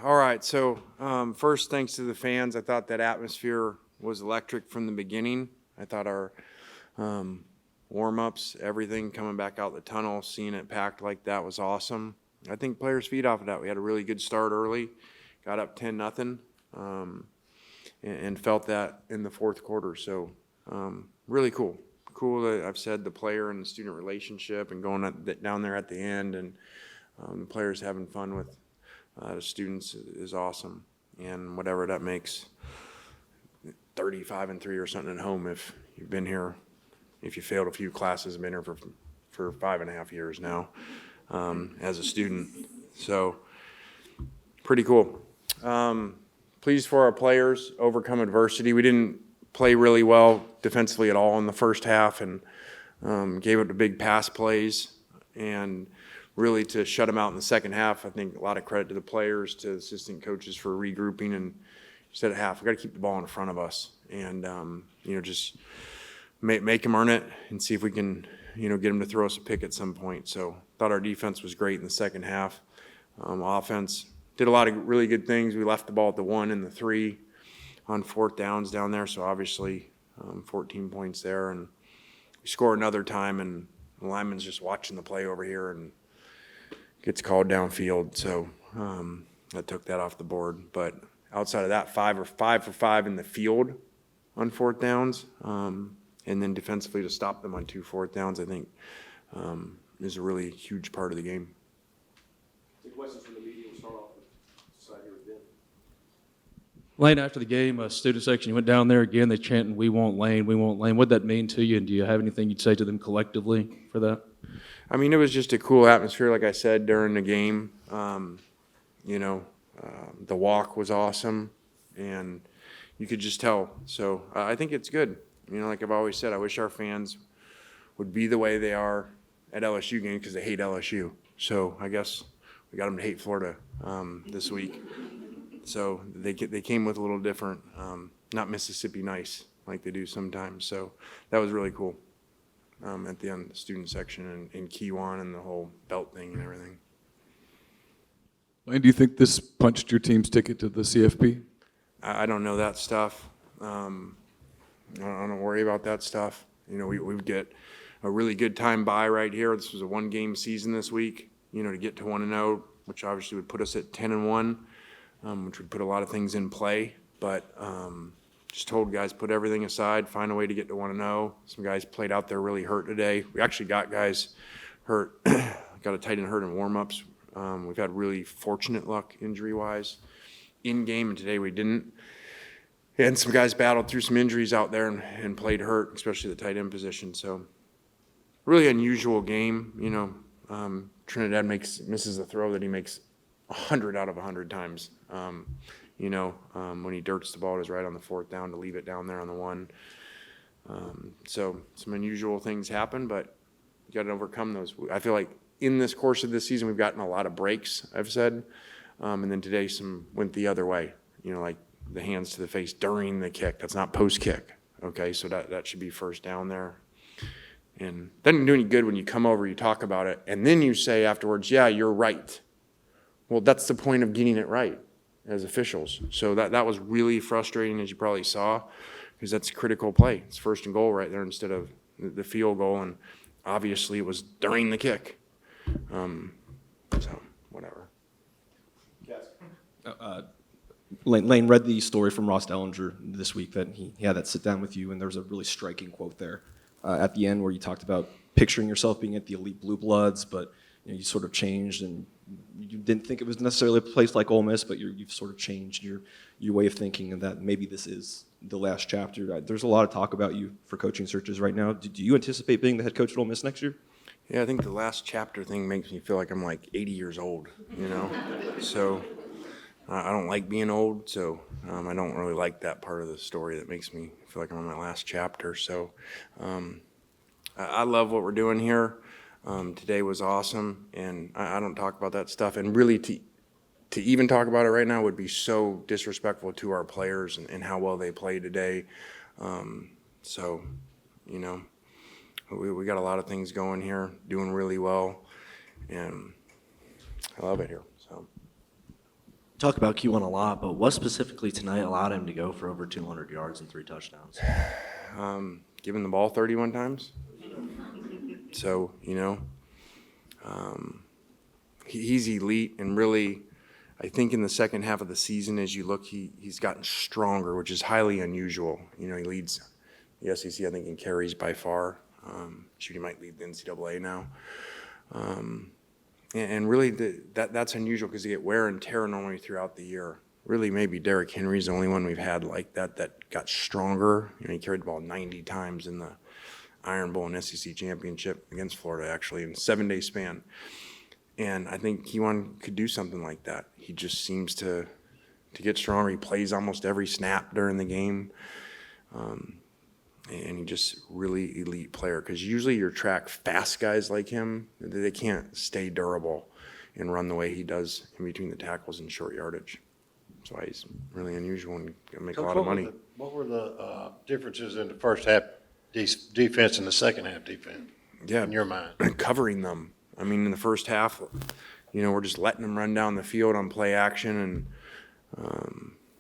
All right. So first, thanks to the fans. I thought that atmosphere was electric from the beginning. I thought our warm-ups, everything coming back out the tunnel, seeing it packed like that was awesome. I think players feed off of that. We had a really good start early, got up 10-0, and felt that in the fourth quarter. So really cool. Cool that I've said the player and the student relationship and going down there at the end and the players having fun with the students is awesome. And whatever that makes, 35-3 or something at home if you've been here, if you failed a few classes, been here for 5.5 years now as a student. So pretty cool. Pleased for our players, overcome adversity. We didn't play really well defensively at all in the first half and gave up the big pass plays. And really to shut them out in the second half, I think a lot of credit to the players, to the assistant coaches for regrouping. And said at half, we got to keep the ball in front of us and, just make them earn it and see if we can, get them to throw us a pick at some point. So thought our defense was great in the second half. Offense did a lot of really good things. We left the ball at the 1 and the 3 on fourth downs down there. So obviously 14 points there. And we score another time and the lineman's just watching the play over here and gets called downfield. So I took that off the board. But outside of that, 5 for 5 in the field on fourth downs. And then defensively to stop them on 2 fourth downs, I think is a really huge part of the game. The questions from the media will start off with side here with Ben. Lane, after the game, student section, you went down there again, they chanting, "We want Lane, we want Lane." What'd that mean to you, and do you have anything you'd say to them collectively for that? I mean, it was just a cool atmosphere, like I said, during the game. The walk was awesome, and you could just tell. So I think it's good. Like I've always said, I wish our fans would be the way they are at LSU games because they hate LSU. So I guess we got them to hate Florida this week. So they came with a little different, not Mississippi nice like they do sometimes. So that was really cool at the end, the student section and Kwan and the whole belt thing and everything. Lane, do you think this punched your team's ticket to the CFP? I don't know that stuff. I don't worry about that stuff. We get a really good time by right here. This was a 1-game season this week, to get to 1-0, which obviously would put us at 10-1, which would put a lot of things in play. But just told guys, put everything aside, find a way to get to 1-0. Some guys played out there really hurt today. We actually got guys hurt, got a tight end hurt in warm-ups. We've had really fortunate luck injury-wise in game, and today we didn't. And some guys battled through some injuries out there and played hurt, especially the tight end position. So really unusual game. Trinidad misses a throw that he makes 100 out of 100 times. When he dirts the ball, it is right on the fourth down to leave it down there on the 1. So some unusual things happen, but you got to overcome those. I feel like in this course of this season, we've gotten a lot of breaks, I've said. And then today some went the other way, like the hands to the face during the kick. That's not post-kick, okay? So that should be first down there. And doesn't do any good when you come over, you talk about it, and then you say afterwards, yeah, you're right. Well, that's the point of getting it right as officials. So that was really frustrating, as you probably saw, because that's a critical play. It's first and goal right there instead of the field goal, and obviously it was during the kick. So whatever. Lane read the story from Ross Dellinger this week that he had that sit down with you, and there was a really striking quote there at the end where you talked about picturing yourself being at the elite Blue Bloods, but you sort of changed and you didn't think it was necessarily a place like Ole Miss, but you've sort of changed your way of thinking, and that maybe this is the last chapter. There's a lot of talk about you for coaching searches right now. Do you anticipate being the head coach at Ole Miss next year? Yeah, I think the last chapter thing makes me feel like I'm like 80 years old, So I don't like being old, so I don't really like that part of the story that makes me feel like I'm on my last chapter. So I love what we're doing here. Today was awesome, and I don't talk about that stuff. And really to even talk about it right now would be so disrespectful to our players and how well they played today. We got a lot of things going here, doing really well, and I love it here. So. Talk about Q1 a lot, but what specifically tonight allowed him to go for over 200 yards and 3 touchdowns? Giving the ball 31 times. So, he's elite, and really, I think in the second half of the season, as you look, he's gotten stronger, which is highly unusual. He leads the SEC, I think, in carries by far. Shoot, he might lead the NCAA now. And really, that's unusual because you get wear and tear normally throughout the year. Really, maybe Derrick Henry's the only one we've had like that got stronger. He carried the ball 90 times in the Iron Bowl and SEC championship against Florida, actually, in a 7-day span. And I think Kwan could do something like that. He just seems to get stronger. He plays almost every snap during the game. And he just really elite player, because usually your track fast guys like him, they can't stay durable and run the way he does in between the tackles and short yardage. That's why he's really unusual and can make a lot of money. What were the differences in the first half defense and the second half defense? Yeah, in your mind, covering them. I mean, in the first half, we're just letting them run down the field on play action, and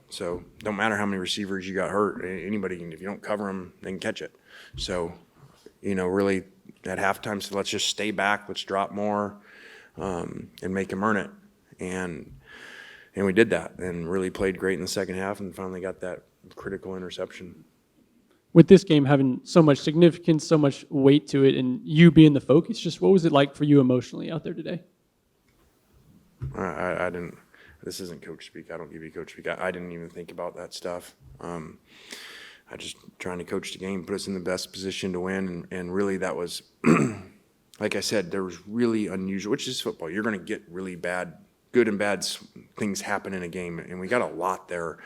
so don't matter how many receivers you got hurt. Anybody can, if you don't cover them, they can catch it. So, really at halftime, so let's just stay back, let's drop more, and make them earn it. And we did that, and really played great in the second half, and finally got that critical interception. With this game having so much significance, so much weight to it, and you being the focus, just what was it like for you emotionally out there today? I didn't. This isn't coach speak. I don't give you coach speak. I didn't even think about that stuff. I just trying to coach the game, put us in the best position to win, and really that was, like I said, there was really unusual, which is football. You're going to get really bad, good and bad things happen in a game, and we got a lot there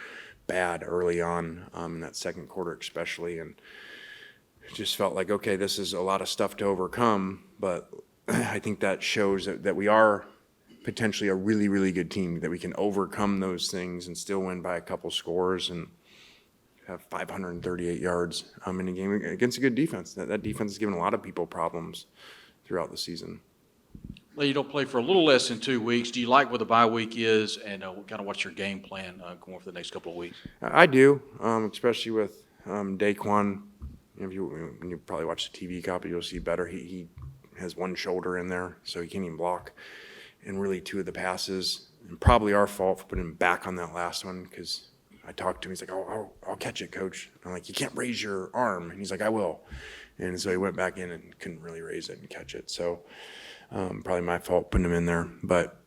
bad early on in that second quarter especially, and it just felt like, okay, this is a lot of stuff to overcome, but I think that shows that we are potentially a really, really good team, that we can overcome those things and still win by a couple scores and have 538 yards in a game against a good defense. That defense has given a lot of people problems throughout the season. Well, you don't play for a little less than 2 weeks. Do you like what the bye week is, and kind of what's your game plan going for the next couple of weeks? I do, especially with Kwan. If when you probably watch the TV copy, you'll see better. He has one shoulder in there, so he can't even block. And really 2 of the passes, and probably our fault for putting him back on that last one, because I talked to him. He's like, I'll catch it, coach. I'm like, you can't raise your arm. And he's like, I will. And so he went back in and couldn't really raise it and catch it. So probably my fault putting him in there. But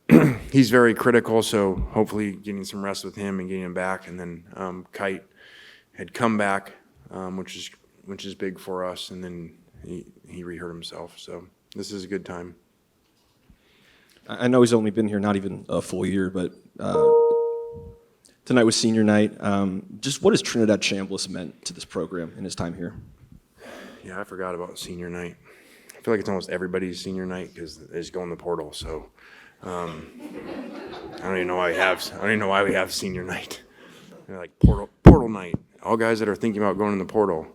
he's very critical, so hopefully getting some rest with him and getting him back. And then Kite had come back, which is big for us. And then he re-hurt himself. So this is a good time. I know he's only been here not even a full year, but tonight was senior night. Just what has Trinidad Chambliss meant to this program in his time here? Yeah, I forgot about senior night. I feel like it's almost everybody's senior night because they just go in the portal. So I don't even know why we have senior night. They're like portal night. All guys that are thinking about going in the portal.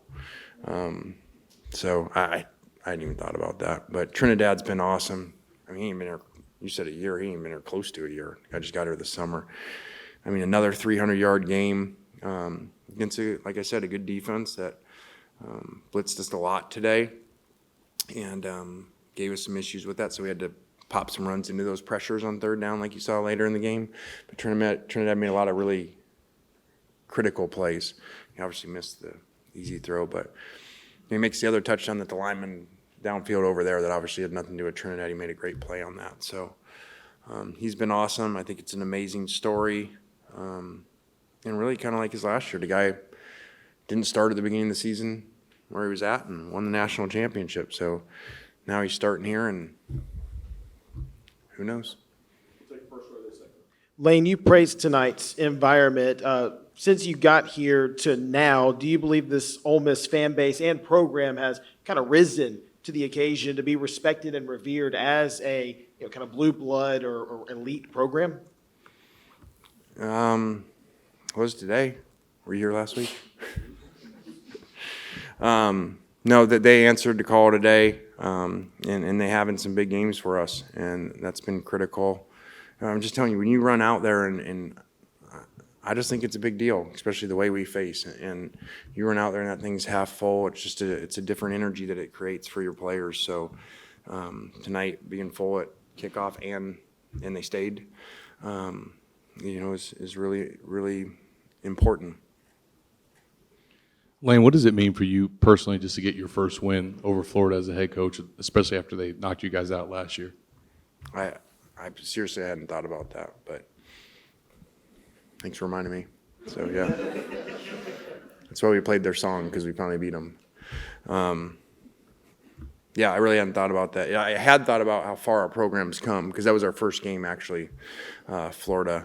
So I hadn't even thought about that. But Trinidad's been awesome. I mean, he ain't been here. You said a year. He ain't been here close to a year. I just got here this summer. I mean, another 300-yard game against, like I said, a good defense that blitzed us a lot today and gave us some issues with that. So we had to pop some runs into those pressures on third down like you saw later in the game. But Trinidad made a lot of really critical plays. He obviously missed the easy throw, but he makes the other touchdown that the lineman downfield over there that obviously had nothing to do with Trinidad. He made a great play on that. So he's been awesome. I think it's an amazing story. And really kind of like his last year. The guy didn't start at the beginning of the season where he was at and won the national championship. So now he's starting here, and who knows? We'll take first row this second. Lane, you praised tonight's environment. Since you got here to now, do you believe this Ole Miss fan base and program has kind of risen to the occasion to be respected and revered as a kind of blue blood or elite program? Was today? Were you here last week? No, that they answered the call today, and they having some big games for us, and that's been critical. I'm just telling you, when you run out there and I just think it's a big deal, especially the way we face. And you run out there and that thing's half full. It's a different energy that it creates for your players. So tonight being full at kickoff and they stayed, is really, really important. Lane, what does it mean for you personally just to get your first win over Florida as a head coach, especially after they knocked you guys out last year? I seriously hadn't thought about that, but thanks for reminding me. So, yeah. That's why we played their song, because we finally beat them. Yeah, I really hadn't thought about that. Yeah, I had thought about how far our program's come, because that was our first game, actually, Florida.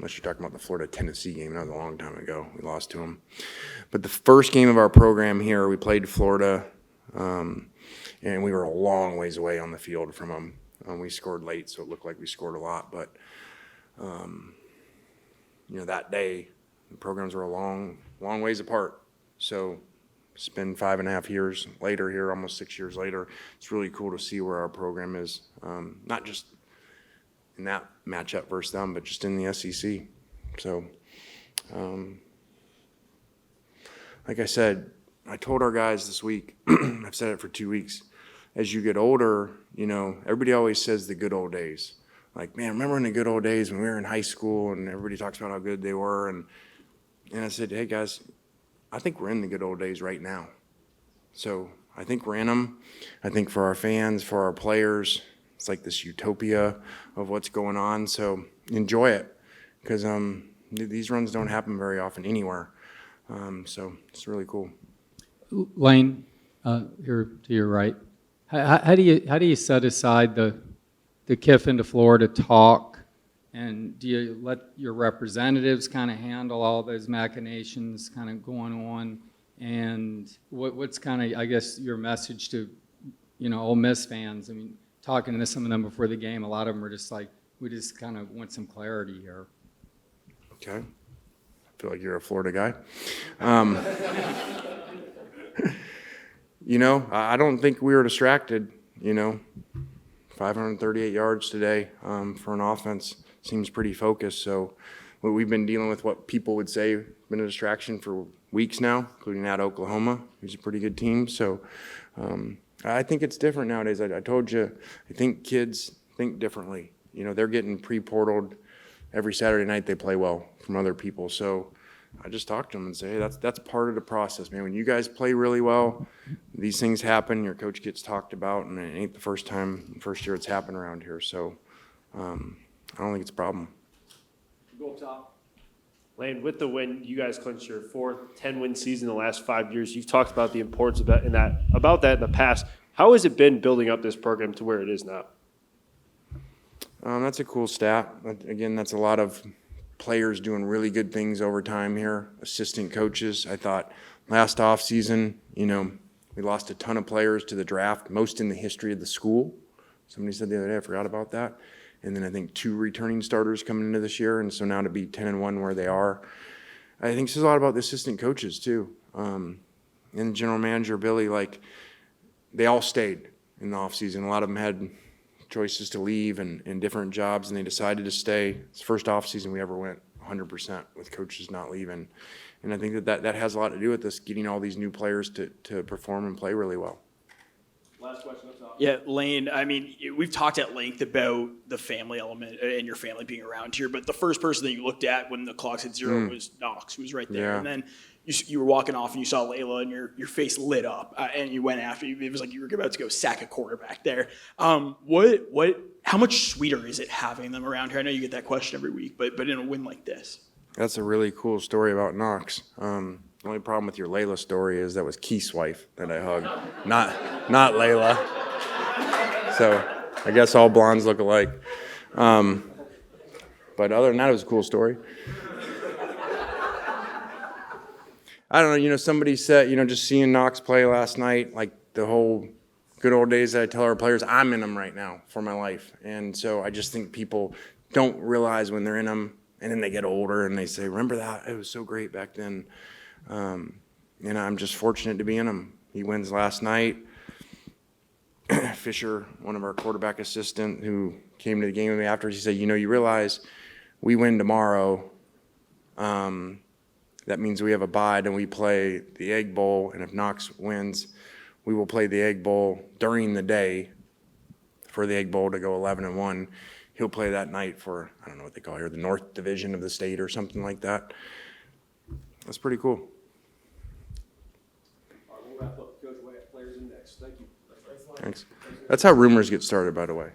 Unless you're talking about the Florida-Tennessee game. That was a long time ago. We lost to them. But the first game of our program here, we played Florida, and we were a long ways away on the field from them. We scored late, so it looked like we scored a lot. But, that day, the programs were a long ways apart. So it's been 5.5 years later here, almost 6 years later. It's really cool to see where our program is, not just in that matchup versus them, but just in the SEC. So, like I said, I told our guys this week, I've said it for 2 weeks, as you get older, everybody always says the good old days. Like, man, remember in the good old days when we were in high school and everybody talks about how good they were? And I said, hey, guys, I think we're in the good old days right now. So I think we're in them. I think for our fans, for our players, it's like this utopia of what's going on. So enjoy it, because these runs don't happen very often anywhere. So it's really cool. Lane, here to your right. How do you set aside the Kiffin to Florida talk, and do you let your representatives kind of handle all those machinations kind of going on? And what's kind of, I guess, your message to Ole Miss fans? I mean, talking to some of them before the game, a lot of them are just like, we just kind of want some clarity here. Okay. I feel like you're a Florida guy. I don't think we were distracted. 538 yards today for an offense seems pretty focused. So we've been dealing with what people would say been a distraction for weeks now, including at Oklahoma, who's a pretty good team. So I think it's different nowadays. I told you, I think kids think differently. They're getting pre-portaled every Saturday night. They play well from other people. So I just talk to them and say, hey, that's part of the process, man. When you guys play really well, these things happen. Your coach gets talked about, and it ain't the first year it's happened around here. So I don't think it's a problem. Go up top. Lane, with the win, you guys clinched your fourth 10-win season in the last 5 years. You've talked about the importance of that in the past. How has it been building up this program to where it is now? That's a cool stat. Again, that's a lot of players doing really good things over time here, assistant coaches. I thought last offseason, we lost a ton of players to the draft, most in the history of the school. Somebody said the other day, I forgot about that. And then I think 2 returning starters coming into this year, and so now to be 10-1 where they are. I think this is a lot about the assistant coaches too. And the general manager, Billy, they all stayed in the offseason. A lot of them had choices to leave and different jobs, and they decided to stay. It's the first offseason we ever went 100% with coaches not leaving. And I think that has a lot to do with us getting all these new players to perform and play really well. Last question up top. Yeah, Lane, I mean, we've talked at length about the family element and your family being around here, but the first person that you looked at when the clock hit 0 was Knox, who was right there. Yeah. And then you were walking off and you saw Layla and your face lit up and you went after you. It was like you were about to go sack a quarterback there. How much sweeter is it having them around here? I know you get that question every week, but in a win like this. That's a really cool story about Knox. The only problem with your Layla story is that was Keith's wife that I hugged, not Layla. So I guess all blondes look alike. But other than that, it was a cool story. I don't know, somebody said, just seeing Knox play last night, like the whole good old days that I tell our players, I'm in them right now for my life. And so I just think people don't realize when they're in them, and then they get older and they say, remember that? It was so great back then. I'm just fortunate to be in them. He wins last night. Fisher, one of our quarterback assistant who came to the game with me after, he said, you realize we win tomorrow, that means we have a bye, and we play the Egg Bowl, and if Knox wins, we will play the Egg Bowl during the day for the Egg Bowl to go 11-1. He'll play that night for, I don't know what they call it here, the North Division of the state or something like that. That's pretty cool. All right, we'll wrap up. Coach, we'll have players in next. Thank you. Thanks. That's how rumors get started, by the way.